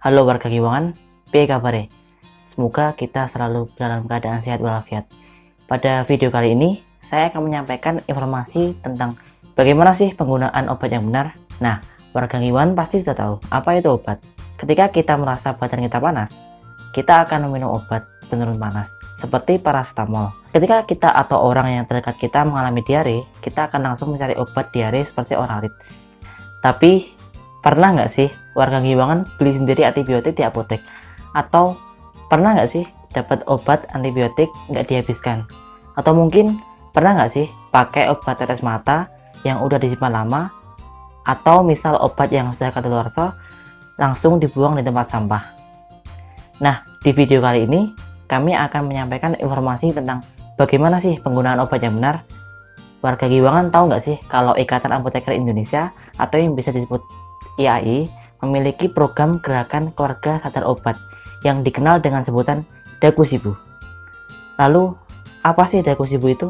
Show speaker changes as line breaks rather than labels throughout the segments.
Halo warga Giwangan, piye kabare? Semoga kita selalu dalam keadaan sehat walafiat. Pada video kali ini, saya akan menyampaikan informasi tentang bagaimana sih penggunaan obat yang benar. Nah, warga Giwangan pasti sudah tahu apa itu obat. Ketika kita merasa badan kita panas, kita akan meminum obat penurun panas, seperti paracetamol. Ketika kita atau orang yang terdekat kita mengalami diare, kita akan langsung mencari obat diare seperti Oralit. Tapi, pernah nggak sih warga Giwangan beli sendiri antibiotik di apotek? Atau pernah nggak sih dapat obat antibiotik nggak dihabiskan? Atau mungkin pernah nggak sih pakai obat tetes mata yang udah disimpan lama? Atau misal obat yang sudah kadaluarsa langsung dibuang di tempat sampah? Nah, di video kali ini kami akan menyampaikan informasi tentang bagaimana sih penggunaan obat yang benar. Warga Giwangan tahu nggak sih kalau Ikatan Apoteker Indonesia atau yang bisa disebut IAI memiliki program gerakan keluarga sadar obat yang dikenal dengan sebutan Dakusibu. Lalu, apa sih Dakusibu itu?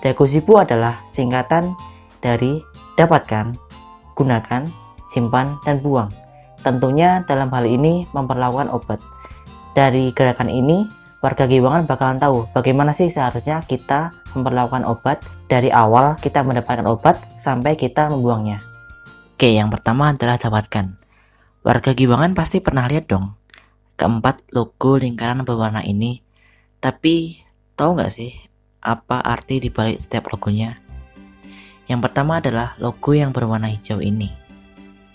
Dakusibu adalah singkatan dari dapatkan, gunakan, simpan, dan buang. Tentunya dalam hal ini memperlakukan obat. Dari gerakan ini, warga Giwangan bakalan tahu bagaimana sih seharusnya kita memperlakukan obat dari awal kita mendapatkan obat sampai kita membuangnya. Oke, yang pertama adalah dapatkan. Warga Giwangan pasti pernah lihat dong keempat logo lingkaran berwarna ini. Tapi tahu nggak sih apa arti dibalik setiap logonya? Yang pertama adalah logo yang berwarna hijau ini,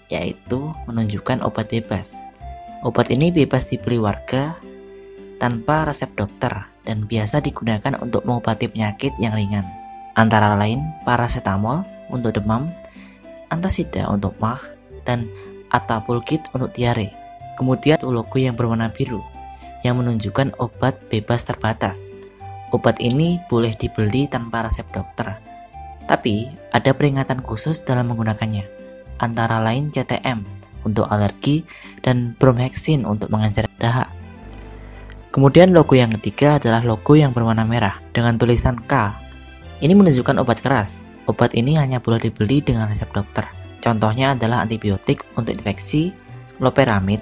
yaitu menunjukkan obat bebas. Obat ini bebas dibeli warga tanpa resep dokter dan biasa digunakan untuk mengobati penyakit yang ringan, antara lain paracetamol untuk demam, antasida untuk mah, dan atapulgit untuk diare. Kemudian logo yang berwarna biru yang menunjukkan obat bebas terbatas. Obat ini boleh dibeli tanpa resep dokter, tapi ada peringatan khusus dalam menggunakannya, antara lain CTM untuk alergi dan bromhexin untuk mengejar dahak. Kemudian logo yang ketiga adalah logo yang berwarna merah dengan tulisan K. Ini menunjukkan obat keras. Obat ini hanya boleh dibeli dengan resep dokter. Contohnya adalah antibiotik untuk infeksi, loperamid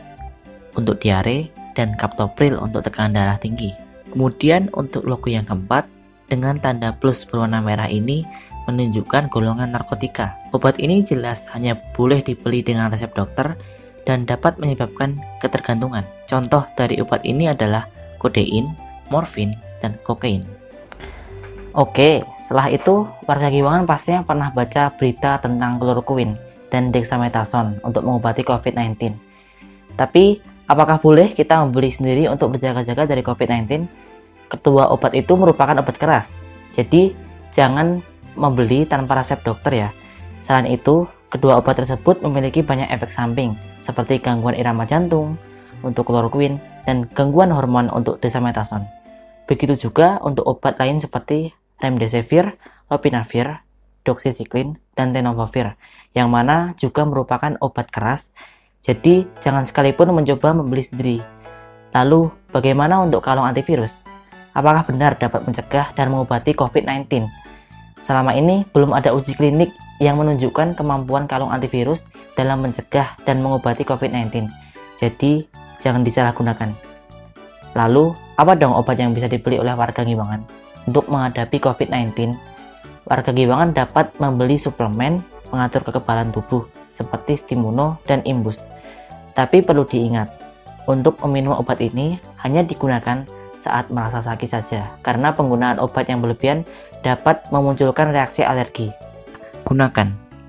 untuk diare, dan kaptopril untuk tekanan darah tinggi. Kemudian untuk logo yang keempat dengan tanda plus berwarna merah ini menunjukkan golongan narkotika. Obat ini jelas hanya boleh dibeli dengan resep dokter dan dapat menyebabkan ketergantungan. Contoh dari obat ini adalah kodein, morfin, dan kokain. Oke, setelah itu warga Giwangan pastinya pernah baca berita tentang kloroquine dan dexamethasone untuk mengobati COVID-19. Tapi, apakah boleh kita membeli sendiri untuk berjaga-jaga dari COVID-19? Kedua obat itu merupakan obat keras, jadi jangan membeli tanpa resep dokter ya. Selain itu, kedua obat tersebut memiliki banyak efek samping, seperti gangguan irama jantung untuk kloroquine dan gangguan hormon untuk dexamethasone. Begitu juga untuk obat lain seperti remdesivir, lopinavir, doxycycline, dan tenofovir, yang mana juga merupakan obat keras. Jadi, jangan sekalipun mencoba membeli sendiri. Lalu, bagaimana untuk kalung antivirus? Apakah benar dapat mencegah dan mengobati COVID-19? Selama ini, belum ada uji klinik yang menunjukkan kemampuan kalung antivirus dalam mencegah dan mengobati COVID-19. Jadi, jangan disalahgunakan. Lalu, apa dong obat yang bisa dibeli oleh warga Giwangan? Untuk menghadapi COVID-19, warga Giwangan dapat membeli suplemen mengatur kekebalan tubuh seperti Stimuno dan Imbus. Tapi perlu diingat, untuk meminum obat ini hanya digunakan saat merasa sakit saja, karena penggunaan obat yang berlebihan dapat memunculkan reaksi alergi.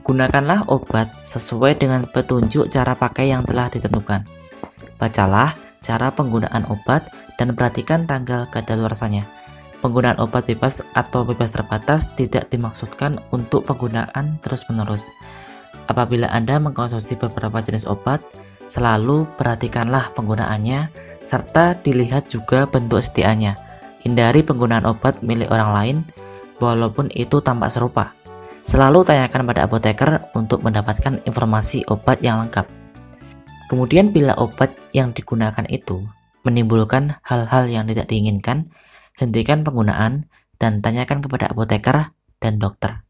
Gunakanlah obat sesuai dengan petunjuk cara pakai yang telah ditentukan. Bacalah cara penggunaan obat dan perhatikan tanggal kadaluarsanya. Penggunaan obat bebas atau bebas terbatas tidak dimaksudkan untuk penggunaan terus-menerus. Apabila Anda mengkonsumsi beberapa jenis obat, selalu perhatikanlah penggunaannya, serta dilihat juga bentuk setiaannya. Hindari penggunaan obat milik orang lain, walaupun itu tampak serupa. Selalu tanyakan pada apoteker untuk mendapatkan informasi obat yang lengkap. Kemudian bila obat yang digunakan itu menimbulkan hal-hal yang tidak diinginkan, hentikan penggunaan dan tanyakan kepada apoteker dan dokter.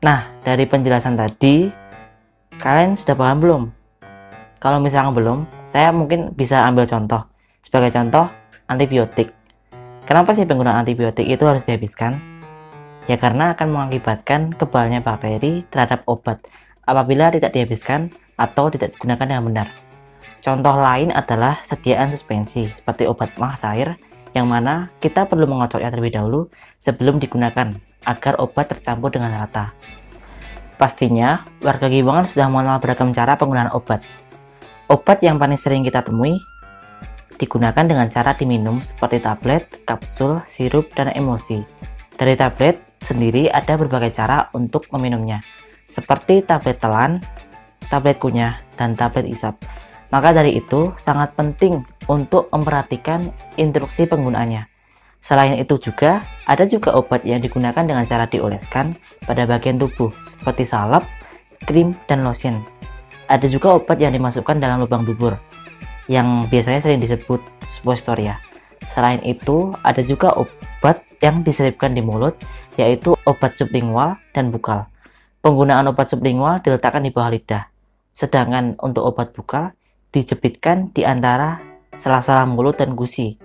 Nah, dari penjelasan tadi, kalian sudah paham belum? Kalau misalnya belum, saya mungkin bisa ambil contoh. Sebagai contoh, antibiotik. Kenapa sih penggunaan antibiotik itu harus dihabiskan? Ya karena akan mengakibatkan kebalnya bakteri terhadap obat apabila tidak dihabiskan atau tidak digunakan dengan benar. Contoh lain adalah sediaan suspensi seperti obat mah cair, yang mana kita perlu mengocoknya terlebih dahulu sebelum digunakan agar obat tercampur dengan rata. Pastinya, warga Giwangan sudah mengenal beragam cara penggunaan obat. Obat yang paling sering kita temui digunakan dengan cara diminum seperti tablet, kapsul, sirup, dan emulsi. Dari tablet sendiri ada berbagai cara untuk meminumnya, seperti tablet telan, tablet kunyah, dan tablet isap. Maka dari itu, sangat penting untuk memperhatikan instruksi penggunaannya. Selain itu juga, ada juga obat yang digunakan dengan cara dioleskan pada bagian tubuh, seperti salep, krim, dan lotion. Ada juga obat yang dimasukkan dalam lubang dubur, yang biasanya sering disebut suppositoria. Selain itu, ada juga obat yang diselipkan di mulut, yaitu obat sublingual dan bukal. Penggunaan obat sublingual diletakkan di bawah lidah, sedangkan untuk obat bukal dijepitkan di antara sela-sela mulut dan gusi.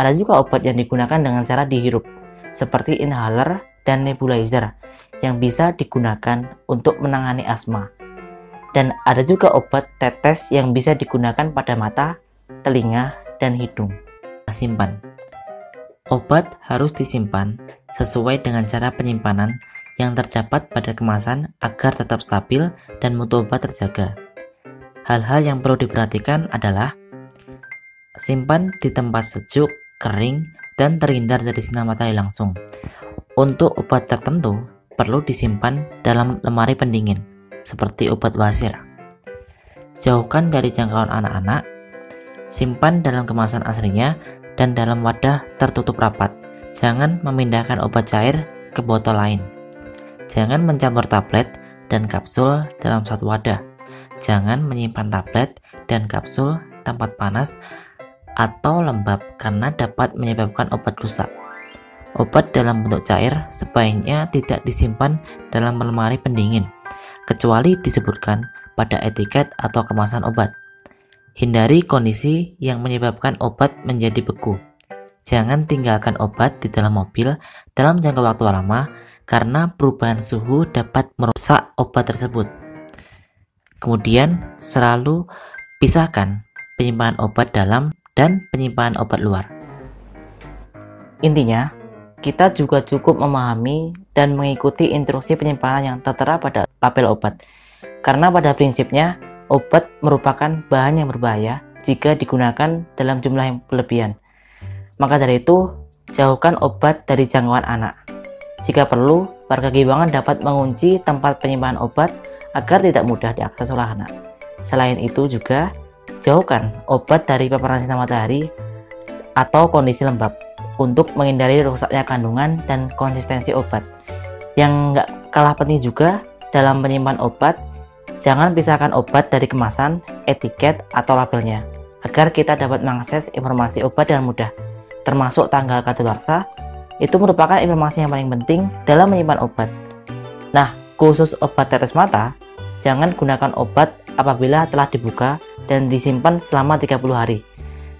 Ada juga obat yang digunakan dengan cara dihirup, seperti inhaler dan nebulizer, yang bisa digunakan untuk menangani asma. Dan ada juga obat tetes yang bisa digunakan pada mata, telinga, dan hidung. Simpan. Obat harus disimpan sesuai dengan cara penyimpanan yang terdapat pada kemasan agar tetap stabil dan mutu obat terjaga. Hal-hal yang perlu diperhatikan adalah simpan di tempat sejuk, kering, dan terhindar dari sinar matahari langsung. Untuk obat tertentu perlu disimpan dalam lemari pendingin, seperti obat wasir. Jauhkan dari jangkauan anak-anak. Simpan dalam kemasan aslinya dan dalam wadah tertutup rapat. Jangan memindahkan obat cair ke botol lain. Jangan mencampur tablet dan kapsul dalam satu wadah. Jangan menyimpan tablet dan kapsul tempat panas atau lembab karena dapat menyebabkan obat rusak. Obat dalam bentuk cair sebaiknya tidak disimpan dalam lemari pendingin, kecuali disebutkan pada etiket atau kemasan obat. Hindari kondisi yang menyebabkan obat menjadi beku. Jangan tinggalkan obat di dalam mobil dalam jangka waktu lama karena perubahan suhu dapat merusak obat tersebut. Kemudian, selalu pisahkan penyimpanan obat dalam dan penyimpanan obat luar. Intinya, kita juga cukup memahami dan mengikuti instruksi penyimpanan yang tertera pada label obat. Karena pada prinsipnya, obat merupakan bahan yang berbahaya jika digunakan dalam jumlah yang berlebihan. Maka dari itu, jauhkan obat dari jangkauan anak. Jika perlu, warga Giwangan dapat mengunci tempat penyimpanan obat agar tidak mudah diakses oleh anak. Selain itu juga, jauhkan obat dari paparan sinar matahari atau kondisi lembab untuk menghindari rusaknya kandungan dan konsistensi obat. Yang nggak kalah penting juga dalam penyimpan obat, jangan pisahkan obat dari kemasan, etiket, atau labelnya, agar kita dapat mengakses informasi obat dengan mudah, termasuk tanggal kadaluarsa. Itu merupakan informasi yang paling penting dalam menyimpan obat. Nah, khusus obat tetes mata, jangan gunakan obat apabila telah dibuka dan disimpan selama 30 hari.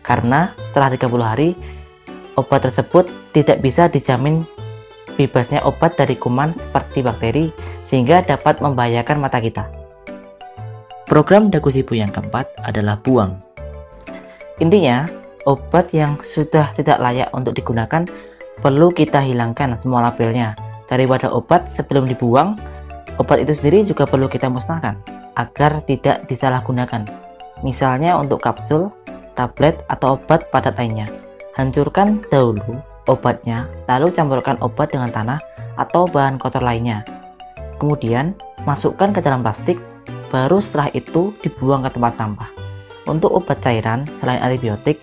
Karena setelah 30 hari, obat tersebut tidak bisa dijamin bebasnya obat dari kuman seperti bakteri, sehingga dapat membahayakan mata kita. Program Dagu Sibu yang keempat adalah buang. Intinya, obat yang sudah tidak layak untuk digunakan perlu kita hilangkan semua labelnya dari wadah obat sebelum dibuang. Obat itu sendiri juga perlu kita musnahkan agar tidak disalahgunakan. Misalnya untuk kapsul, tablet, atau obat padat lainnya. Hancurkan dahulu obatnya, lalu campurkan obat dengan tanah atau bahan kotor lainnya. Kemudian masukkan ke dalam plastik, baru setelah itu dibuang ke tempat sampah. Untuk obat cairan selain antibiotik,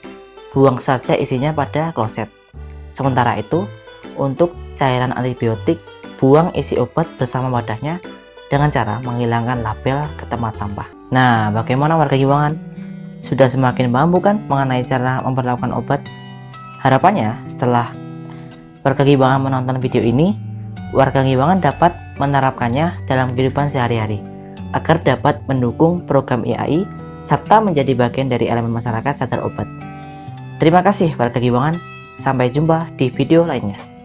buang saja isinya pada kloset. Sementara itu, untuk cairan antibiotik, buang isi obat bersama wadahnya dengan cara menghilangkan label ke tempat sampah. Nah, bagaimana warga Giwangan? Sudah semakin paham bukan mengenai cara memperlakukan obat? Harapannya, setelah warga Giwangan menonton video ini, warga Giwangan dapat menerapkannya dalam kehidupan sehari-hari, agar dapat mendukung program IAI serta menjadi bagian dari elemen masyarakat sadar obat. Terima kasih warga Giwangan, sampai jumpa di video lainnya.